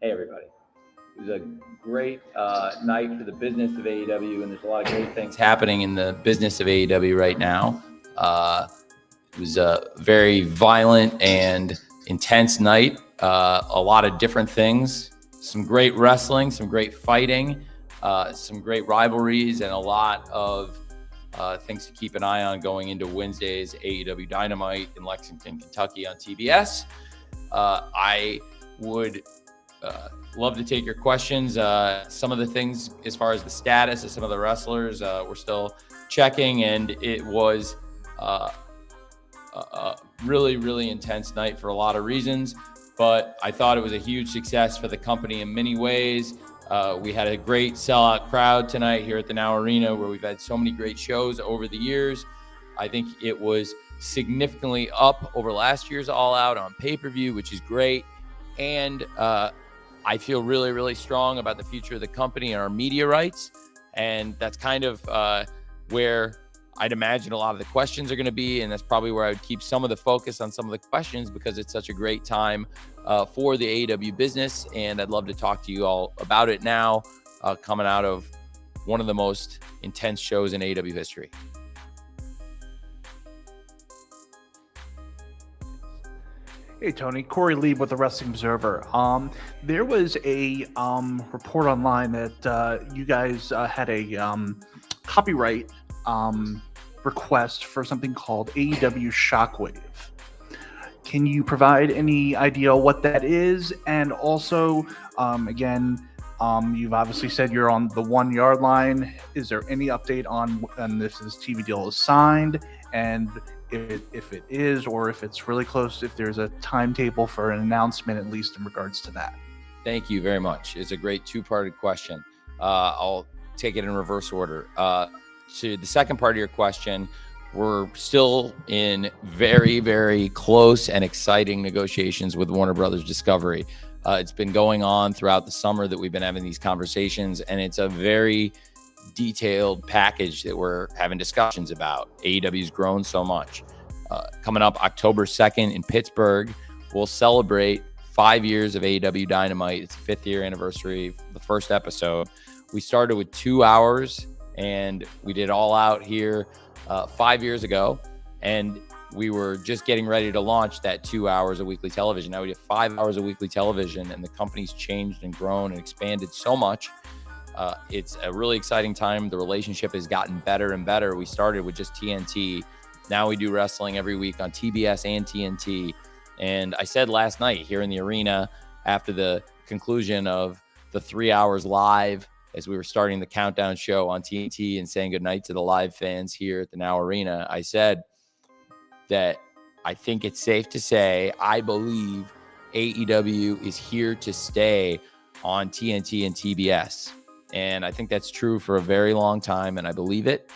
Hey, everybody. It was a great night for the business of AEW, and there's a lot of great things happening in the business of AEW right now. It was a very violent and intense night. A lot of different things, some great wrestling, some great fighting, some great rivalries, and a lot of things to keep an eye on going into Wednesday's AEW Dynamite in Lexington, Kentucky on TBS. I would love to take your questions. Some of the things as far as the status of some of the wrestlers, we're still checking, and it was a really, really intense night for a lot of reasons, but I thought it was a huge success for the company in many ways. We had a great sellout crowd tonight here at the Now Arena, where we've had so many great shows over the years. I think it was significantly up over last year's All Out on pay-per-view, which is great. And I feel really, really strong about the future of the company and our media rights. And that's kind of where I'd imagine a lot of the questions are going to be. And that's probably where I would keep some of the focus on some of the questions, because it's such a great time for the AEW business. And I'd love to talk to you all about it now, coming out of one of the most intense shows in AEW history. Hey, Tony. Corey Lee with the Wrestling Observer. There was a report online that you guys had a copyright request for something called AEW Shockwave. Can you provide any idea what that is? And also, again, you've obviously said you're on the 1 yard line. Is there any update on if this TV deal is signed? And if it is, or if it's really close, if there's a timetable for an announcement, at least in regards to that. Thank you very much. It's a great two-parted question. I'll take it in reverse order. To the second part of your question, we're still in very, very close and exciting negotiations with Warner Brothers Discovery. It's been going on throughout the summer that we've been having these conversations, and it's a very detailed package that we're having discussions about. AEW's grown so much. Coming up October 2nd in Pittsburgh, we'll celebrate 5 years of AEW Dynamite. It's the 5th year anniversary, the first episode. We started with 2 hours, and we did All Out here 5 years ago, and we were just getting ready to launch that 2 hours of weekly television. Now we have 5 hours of weekly television, and the company's changed and grown and expanded so much. It's a really exciting time. The relationship has gotten better and better. We started with just TNT. Now we do wrestling every week on TBS and TNT. And I said last night here in the arena, after the conclusion of the 3 hours live, as we were starting the countdown show on TNT and saying goodnight to the live fans here at the Now Arena, I said that I think it's safe to say I believe AEW is here to stay on TNT and TBS. And I think that's true for a very long time, and I believe it.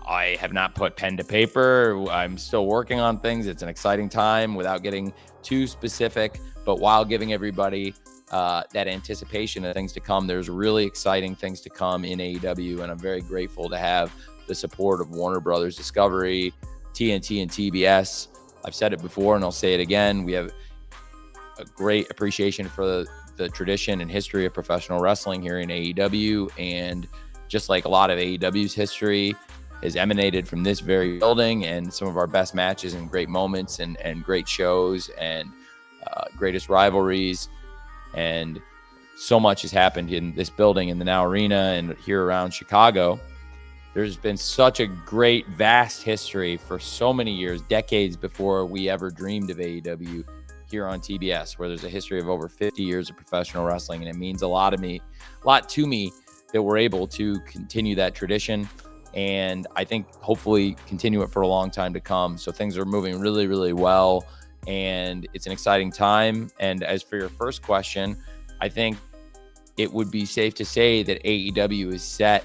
I have not put pen to paper. I'm still working on things. It's an exciting time without getting too specific, but while giving everybody that anticipation of things to come. There's really exciting things to come in AEW, and I'm very grateful to have the support of Warner Brothers Discovery, TNT, and TBS. I've said it before, and I'll say it again. We have a great appreciation for the tradition and history of professional wrestling here in AEW, and just like a lot of AEW's history has emanated from this very building, and some of our best matches and great moments and great shows and greatest rivalries, and so much has happened in this building, in the Now Arena, and here around Chicago. There's been such a great, vast history for so many years, decades before we ever dreamed of AEW here on TBS, where there's a history of over 50 years of professional wrestling. And it means a lot to me that we're able to continue that tradition. And I think hopefully continue it for a long time to come. So things are moving really, really well. And it's an exciting time. And as for your first question, I think it would be safe to say that AEW is set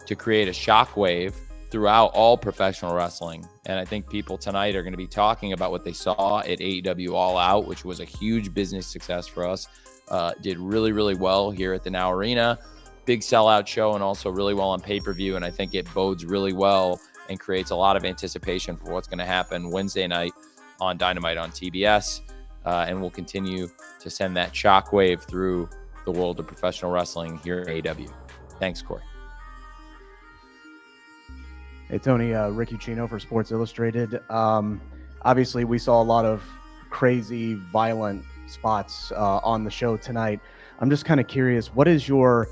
to create a shockwave throughout all professional wrestling. And I think people tonight are going to be talking about what they saw at AEW All Out, which was a huge business success for us. Did really, really well here at the Now Arena. Big sellout show, and also really well on pay-per-view. And I think it bodes really well and creates a lot of anticipation for what's going to happen Wednesday night on Dynamite on TBS. and we'll continue to send that shockwave through the world of professional wrestling here at AEW. Thanks, Corey. Hey, Tony, Ricky Chino for Sports Illustrated. Obviously, we saw a lot of crazy, violent spots on the show tonight. I'm just kind of curious, what is your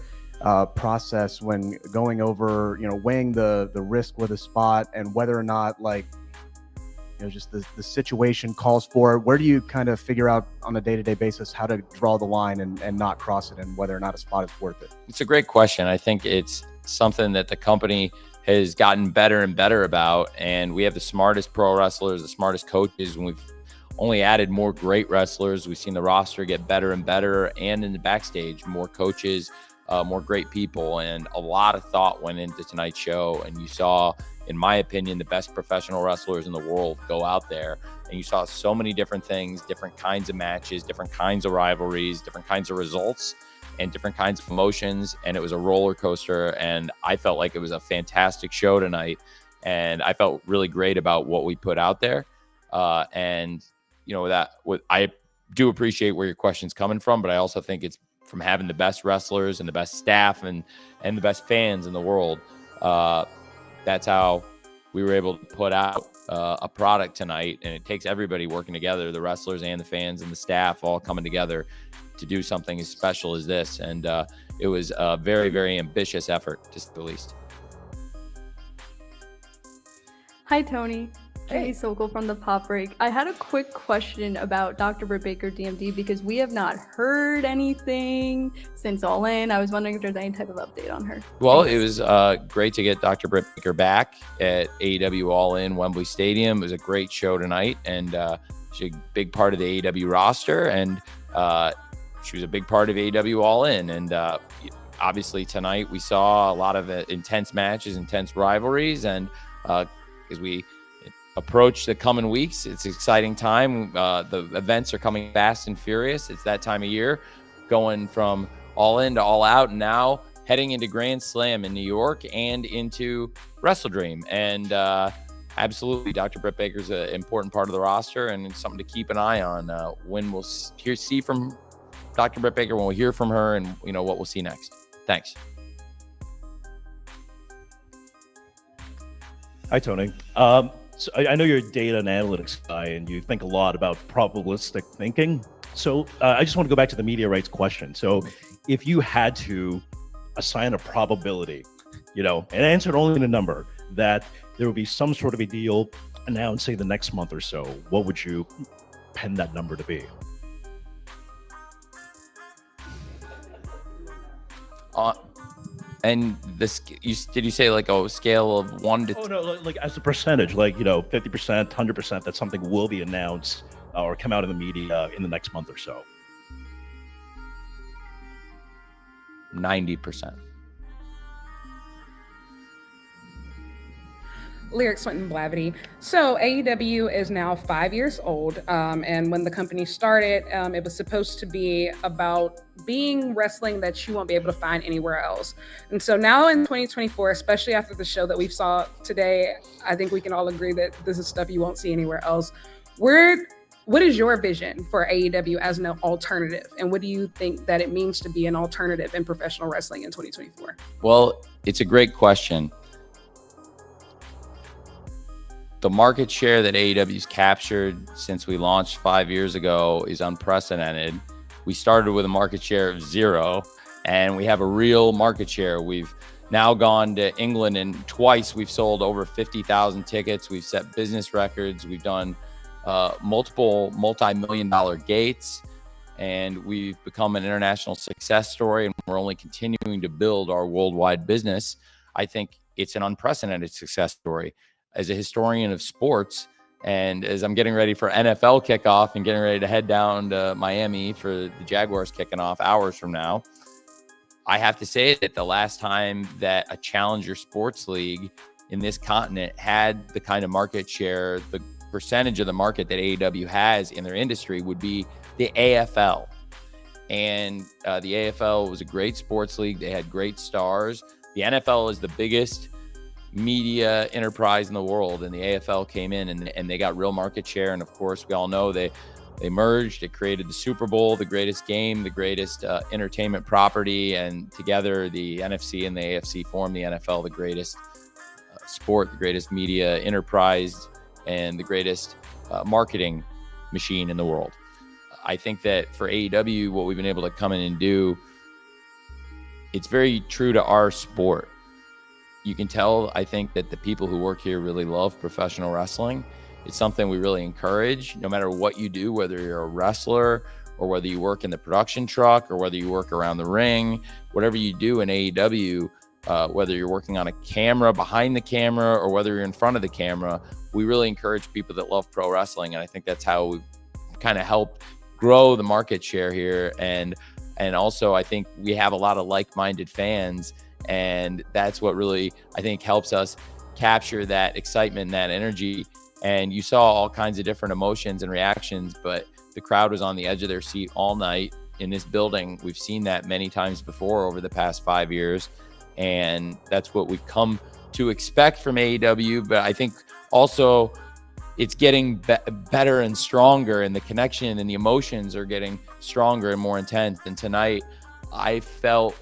process when going over, weighing the risk with a spot and whether or not, just the situation calls for it? Where do you kind of figure out on a day-to-day basis how to draw the line and not cross it, and whether or not a spot is worth it? It's a great question. I think it's something that the company has gotten better and better about, and we have the smartest pro wrestlers, the smartest coaches, and we've only added more great wrestlers. We've seen the roster get better and better, and in the backstage, more coaches, more great people, and a lot of thought went into tonight's show. And you saw, in my opinion, the best professional wrestlers in the world go out there, and you saw so many different things, different kinds of matches, different kinds of rivalries, different kinds of results, and different kinds of emotions. And it was a roller coaster, and I felt like it was a fantastic show tonight, and I felt really great about what we put out there. I do appreciate where your question's coming from, but I also think it's from having the best wrestlers and the best staff and the best fans in the world. That's how we were able to put out a product tonight, and it takes everybody working together, the wrestlers and the fans and the staff all coming together to do something as special as this. And it was a very, very ambitious effort, to say the least. Hi, Tony. Jenny Sokol from the Pop Break. I had a quick question about Dr. Britt Baker, DMD, because we have not heard anything since All In. I was wondering if there's any type of update on her. Well, it was great to get Dr. Britt Baker back at AEW All In Wembley Stadium. It was a great show tonight, and she's a big part of the AEW roster, and she was a big part of AEW All In. And obviously tonight we saw a lot of intense matches, intense rivalries, and as we approach the coming weeks, it's an exciting time. The events are coming fast and furious. It's that time of year, going from All In to All Out, and now heading into Grand Slam in New York and into Wrestle Dream. And absolutely, Dr. Britt Baker's an important part of the roster, and it's something to keep an eye on when we'll see from Dr. Britt Baker, when we'll hear from her, and what we'll see next. Thanks. Hi, Tony. So I know you're a data and analytics guy, and you think a lot about probabilistic thinking. So I just want to go back to the media rights question. So if you had to assign a probability, and answer it only in a number, that there would be some sort of a deal announced, say, the next month or so, what would you pen that number to be? And did you say like a scale of 1 to? Oh no, like as a percentage, 50%, 100%. That something will be announced or come out in the media in the next month or so. 90%. Lyric Swinton Blavity. So AEW is now 5 years old, and when the company started, it was supposed to be about being wrestling that you won't be able to find anywhere else. And so now in 2024, especially after the show that we saw today, I think we can all agree that this is stuff you won't see anywhere else. What is your vision for AEW as an alternative, and what do you think that it means to be an alternative in professional wrestling in 2024? Well, it's a great question. The market share that AEW's captured since we launched 5 years ago is unprecedented. We started with a market share of 0, and we have a real market share. We've now gone to England, and twice we've sold over 50,000 tickets. We've set business records. We've done multiple multi-million-dollar gates, and we've become an international success story, and we're only continuing to build our worldwide business. I think it's an unprecedented success story. As a historian of sports, and as I'm getting ready for NFL kickoff and getting ready to head down to Miami for the Jaguars kicking off hours from now, I have to say that the last time that a challenger sports league in this continent had the kind of market share, the percentage of the market that AEW has in their industry, would be the AFL. And the AFL was a great sports league. They had great stars. The NFL is the biggest media enterprise in the world, and the AFL came in and they got real market share. And of course, we all know they They merged. It created the Super Bowl, the greatest game, the greatest entertainment property, and together the NFC and the AFC formed the NFL, the greatest sport, the greatest media enterprise, and the greatest marketing machine in the world. I think that for AEW, what we've been able to come in and do, it's very true to our sport. You can tell, I think, that the people who work here really love professional wrestling. It's something we really encourage, no matter what you do, whether you're a wrestler or whether you work in the production truck or whether you work around the ring, whatever you do in AEW, whether you're working on a camera, behind the camera, or whether you're in front of the camera, we really encourage people that love pro wrestling. And I think that's how we've kind of helped grow the market share here. And also, I think we have a lot of like-minded fans, and that's what really, I think, helps us capture that excitement and that energy. And you saw all kinds of different emotions and reactions, but the crowd was on the edge of their seat all night in this building. We've seen that many times before over the past 5 years, and that's what we've come to expect from AEW. But I think also it's getting better and stronger, and the connection and the emotions are getting stronger and more intense. And tonight I felt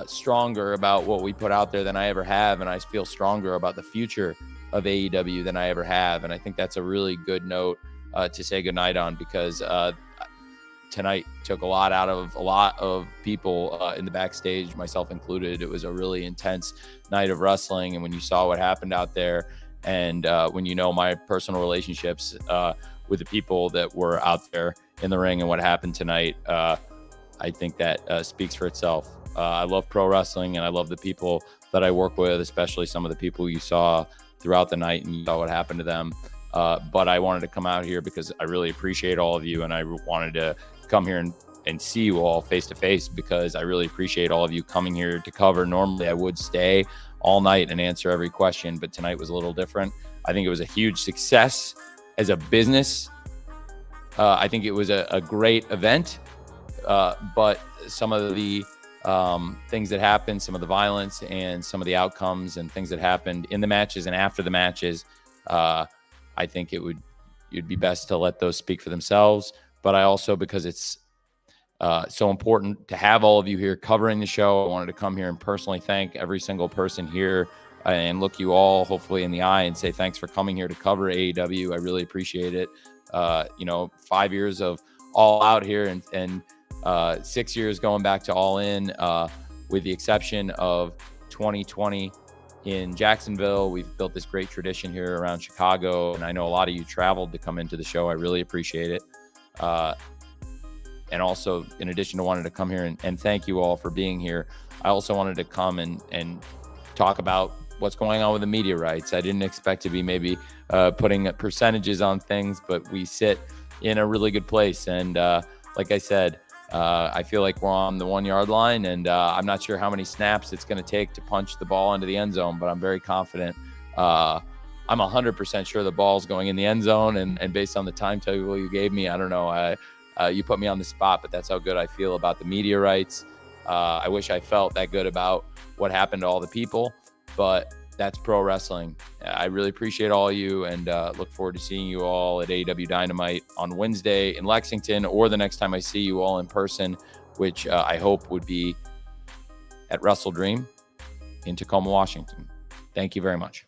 stronger about what we put out there than I ever have, and I feel stronger about the future of AEW than I ever have. And I think that's a really good note to say goodnight on, because tonight took a lot out of a lot of people in the backstage, myself included. It was a really intense night of wrestling. And when you saw what happened out there, and when you know my personal relationships with the people that were out there in the ring and what happened tonight, I think that speaks for itself. I love pro wrestling, and I love the people that I work with, especially some of the people you saw throughout the night and you saw what happened to them. But I wanted to come out here because I really appreciate all of you, and I wanted to come here and see you all face to face, because I really appreciate all of you coming here to cover. Normally I would stay all night and answer every question, but tonight was a little different. I think it was a huge success as a business. I think it was a great event, but some of the things that happened, some of the violence and some of the outcomes and things that happened in the matches and after the matches, I think it'd be best to let those speak for themselves. But I also, because it's so important to have all of you here covering the show, I wanted to come here and personally thank every single person here and look you all hopefully in the eye and say thanks for coming here to cover AEW. I really appreciate it. 5 years of All Out here and 6 years going back to All In, with the exception of 2020 in Jacksonville. We've built this great tradition here around Chicago, and I know a lot of you traveled to come into the show. I really appreciate it. And also, in addition to wanting to come here and thank you all for being here, I also wanted to come and talk about what's going on with the media rights. I didn't expect to be maybe putting percentages on things, but we sit in a really good place. And like I said, I feel like we're on the 1 yard line, and I'm not sure how many snaps it's going to take to punch the ball into the end zone, but I'm very confident. I'm 100% sure the ball's going in the end zone. And based on the timetable you gave me, I don't know. You put me on the spot, but that's how good I feel about the media rights. I wish I felt that good about what happened to all the people, but that's pro wrestling. I really appreciate all of you, and look forward to seeing you all at AEW Dynamite on Wednesday in Lexington, or the next time I see you all in person, which I hope would be at Wrestle Dream in Tacoma, Washington. Thank you very much.